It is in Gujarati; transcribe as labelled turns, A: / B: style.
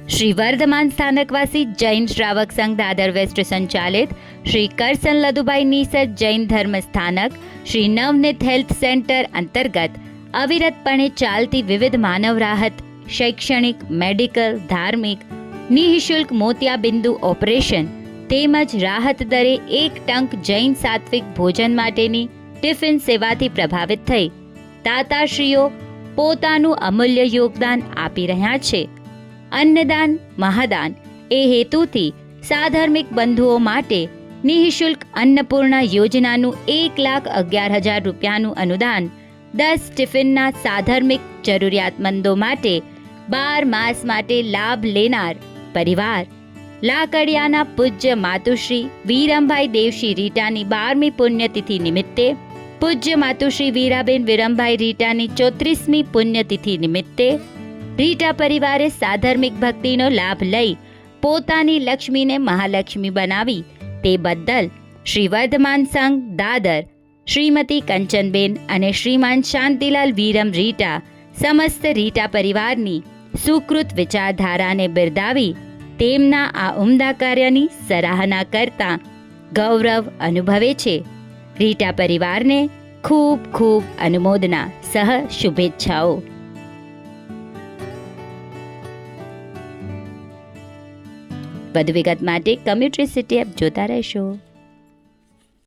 A: શ્રી વર્ધમાન સ્થાનકવાસી જૈન શ્રાવક સંઘ દાદર વેસ્ટ સંચાલિત શ્રી કરસન લદુભાઈ નીસર જૈન ધર્મ સ્થાનક શ્રી નવનીત હેલ્થ સેન્ટર અંતર્ગત અવિરતપણે ચાલતી વિવિધ માનવ રાહત, શૈક્ષણિક, મેડિકલ, ધાર્મિક, નિઃશુલ્ક મોતિયાબિંદુ ઓપરેશન તેમજ રાહત દરે 1 ટંક જૈન સાત્વિક ભોજન માટેની ટિફિન સેવાથી પ્રભાવિત થઈ દાતાશ્રીઓ પોતાનું અમૂલ્ય યોગદાન આપી રહ્યા છે. અન્નદાન મહાદાન એ હેતુથી સાધર્મિક બંધુઓ માટે નિઃશુલ્ક અન્નપૂર્ણા યોજનાનું 1,11,000 રૂપિયાનું અનુદાન 10 ટિફિનના સાધર્મિક જરૂરિયાતમંદો માટે 12 માસ માટે લાભ લેનાર પરિવાર લાકડિયાના પૂજ્ય માતુશ્રી વીરમભાઈ દેવશી રીટાની 12મી પુણ્યતિથિ નિમિત્તે, પૂજ્ય માતુશ્રી વીરાબેન વિરમભાઈ રીટાની 34મી પુણ્યતિથિ નિમિત્તે રીટા પરિવારે સાધર્મિક ભક્તિનો લાભ લઈ પોતાની લક્ષ્મીને મહાલક્ષ્મી બનાવી તે બદલ શ્રી વર્ધમાન સંઘ દાદર, શ્રીમતી કંચનબેન અને શ્રીમાન શાંતિલાલ વીરમ રીટા સમસ્ત રીટા પરિવારની સુકૃત વિચારધારાને બિરદાવી તેમના આ ઉમદા કાર્યની સરાહના કરતા ગૌરવ અનુભવે છે. રીટા પરિવારને ખૂબ ખૂબ અનુમોદના સહ શુભેચ્છાઓ. વધુ વિગત માટે કમ્યુટ્રી સિટી એપ જોતા રહેશો.